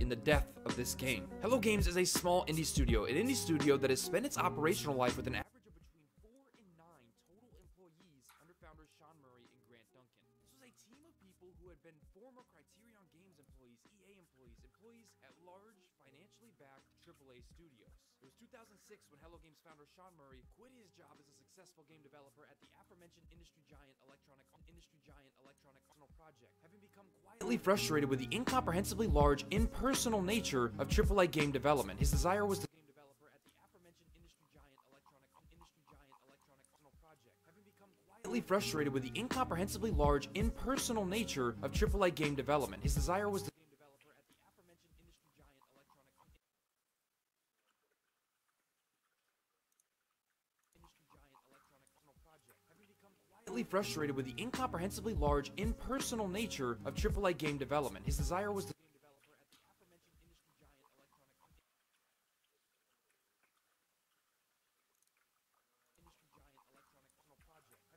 in the death of this game. Hello Games is a small indie studio, an indie studio that has spent its operational life with an average of between 4 and 9 total employees under founders Sean Murray and Grant Duncan. This was a team of people who had been former Criterion Games employees, EA employees, employees at large, financially backed AAA studios. It was 2006 when Hello Games founder Sean Murray quit his job as a successful game developer at the aforementioned industry giant Electronic Project, having become quietly frustrated with the incomprehensibly large, impersonal nature of AAA game development. His desire was to game developer at the aforementioned industry giant Electronic Project, having become quietly frustrated with the incomprehensibly large, impersonal nature of AAA game development. His desire was to game developer at the aforementioned industry giant frustrated with the incomprehensibly large, impersonal nature of AAA game development. His desire was to game developer at the aforementioned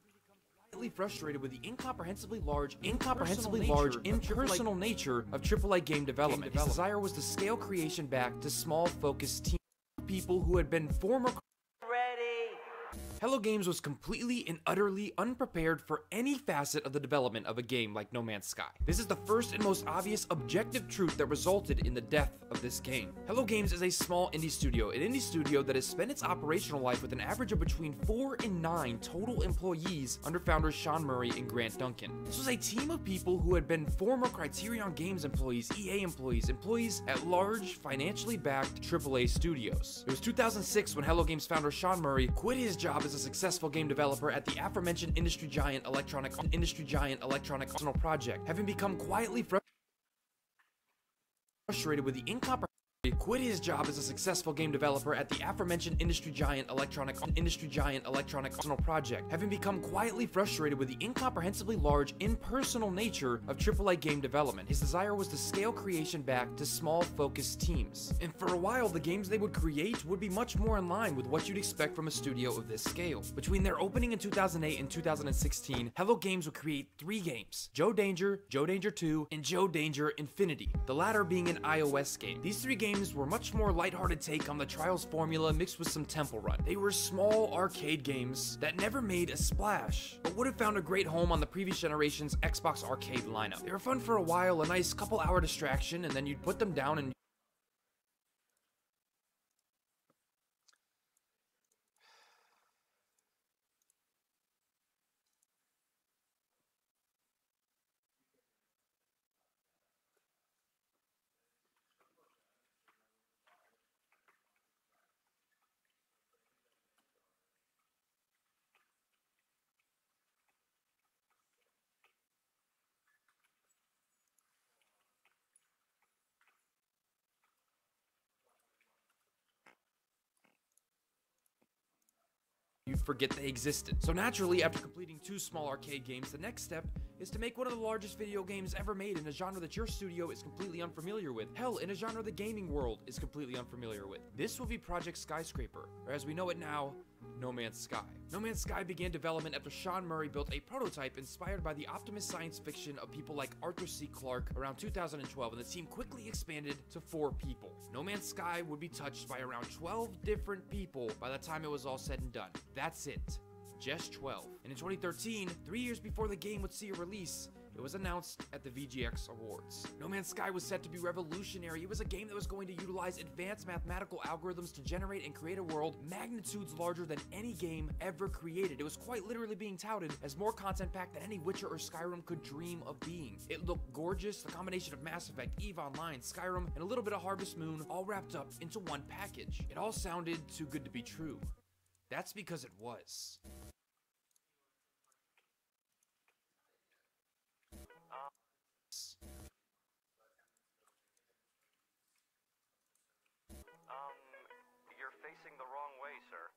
industry giant frustrated with the incomprehensibly large, impersonal nature of AAA game development. His desire was to scale creation back to small, focused teams of people who had been former. Hello Games was completely and utterly unprepared for any facet of the development of a game like No Man's Sky. This is the first and most obvious objective truth that resulted in the death of this game. Hello Games is a small indie studio, an indie studio that has spent its operational life with an average of between 4 and 9 total employees under founders Sean Murray and Grant Duncan. This was a team of people who had been former Criterion Games employees, EA employees, employees at large, financially backed AAA studios. It was 2006 when Hello Games founder Sean Murray quit his job as a successful game developer at the aforementioned industry giant Electronic Project, having become quietly frustrated with the quit his job as a successful game developer at the aforementioned industry giant Electronic Project, having become quietly frustrated with the incomprehensibly large, impersonal nature of AAA game development. His desire was to scale creation back to small, focused teams. And for a while, the games they would create would be much more in line with what you'd expect from a studio of this scale. Between their opening in 2008 and 2016, Hello Games would create 3 games: Joe Danger, Joe Danger 2, and Joe Danger Infinity, the latter being an iOS game. These 3 games were much more lighthearted take on the Trials formula mixed with some Temple Run. They were small arcade games that never made a splash, but would have found a great home on the previous generation's Xbox arcade lineup. They were fun for a while, a nice couple-hour distraction, and then you'd put them down and you'd forget they existed. So naturally, after completing 2 small arcade games, the next step is to make one of the largest video games ever made in a genre that your studio is completely unfamiliar with. Hell, in a genre the gaming world is completely unfamiliar with. This will be Project Skyscraper, or as we know it now, No Man's Sky. No Man's Sky began development after Sean Murray built a prototype inspired by the optimist science fiction of people like Arthur C. Clarke around 2012, and the team quickly expanded to 4 people. No Man's Sky would be touched by around 12 different people by the time it was all said and done. That's it. Just 12. And in 2013, 3 years before the game would see a release, it was announced at the VGX Awards. No Man's Sky was set to be revolutionary. It was a game that was going to utilize advanced mathematical algorithms to generate and create a world magnitudes larger than any game ever created. It was quite literally being touted as more content packed than any Witcher or Skyrim could dream of being. It looked gorgeous, the combination of Mass Effect, EVE Online, Skyrim, and a little bit of Harvest Moon all wrapped up into one package. It all sounded too good to be true. That's because it was. You're facing the wrong way, sir.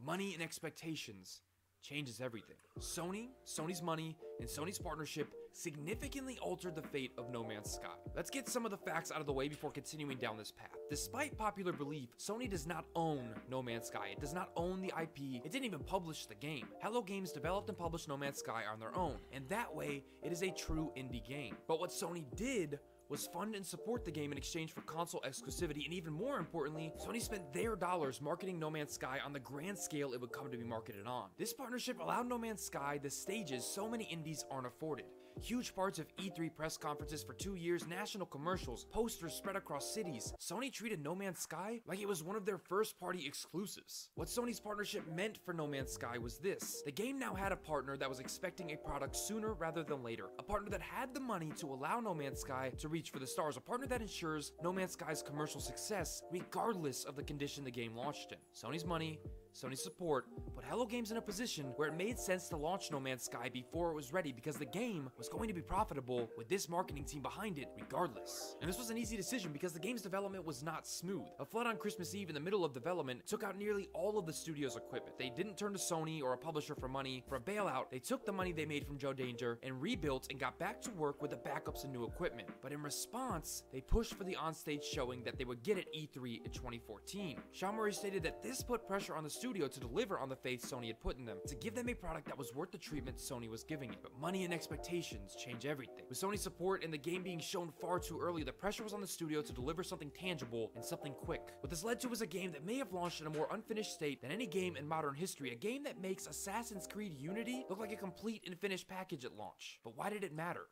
Money and expectations changes everything. Sony's money, and Sony's partnership significantly altered the fate of No Man's Sky. Let's get some of the facts out of the way before continuing down this path. Despite popular belief, Sony does not own No Man's Sky. It does not own the IP. It didn't even publish the game. Hello Games developed and published No Man's Sky on their own, and that way, it is a true indie game. But what Sony did was fund and support the game in exchange for console exclusivity, and even more importantly, Sony spent their dollars marketing No Man's Sky on the grand scale it would come to be marketed on. This partnership allowed No Man's Sky the stages so many indies aren't afforded. Huge parts of E3 press conferences for 2 years, national commercials, posters spread across cities. Sony treated No Man's Sky like it was one of their first-party exclusives. What Sony's partnership meant for No Man's Sky was this: the game now had a partner that was expecting a product sooner rather than later, a partner that had the money to allow No Man's Sky to reach for the stars, a partner that ensures No Man's Sky's commercial success regardless of the condition the game launched in. Sony's money, Sony's support put Hello Games in a position where it made sense to launch No Man's Sky before it was ready, because the game was going to be profitable with this marketing team behind it regardless. And this was an easy decision because the game's development was not smooth. A flood on Christmas Eve in the middle of development took out nearly all of the studio's equipment. They didn't turn to Sony or a publisher for money for a bailout. They took the money they made from Joe Danger and rebuilt and got back to work with the backups and new equipment. But in response, they pushed for the onstage showing that they would get at E3 in 2014. Sean Murray stated that this put pressure on the studio to deliver on the faith Sony had put in them, to give them a product that was worth the treatment Sony was giving it. But money and expectations change everything. With Sony's support and the game being shown far too early, the pressure was on the studio to deliver something tangible and something quick. What this led to was a game that may have launched in a more unfinished state than any game in modern history, a game that makes Assassin's Creed Unity look like a complete and finished package at launch. But why did it matter?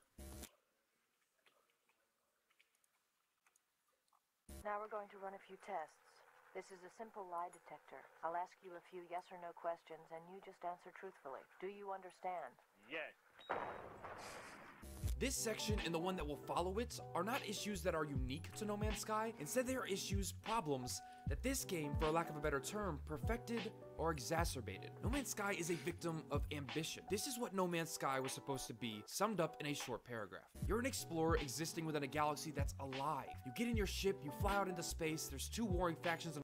Now we're going to run a few tests. This is a simple lie detector. I'll ask you a few yes or no questions, and you just answer truthfully. Do you understand? Yes. This section and the one that will follow it are not issues that are unique to No Man's Sky. Instead, they are issues, problems, that this game, for lack of a better term, perfected or exacerbated. No Man's Sky is a victim of ambition. This is what No Man's Sky was supposed to be, summed up in a short paragraph. You're an explorer existing within a galaxy that's alive. You get in your ship, you fly out into space, there's two warring factions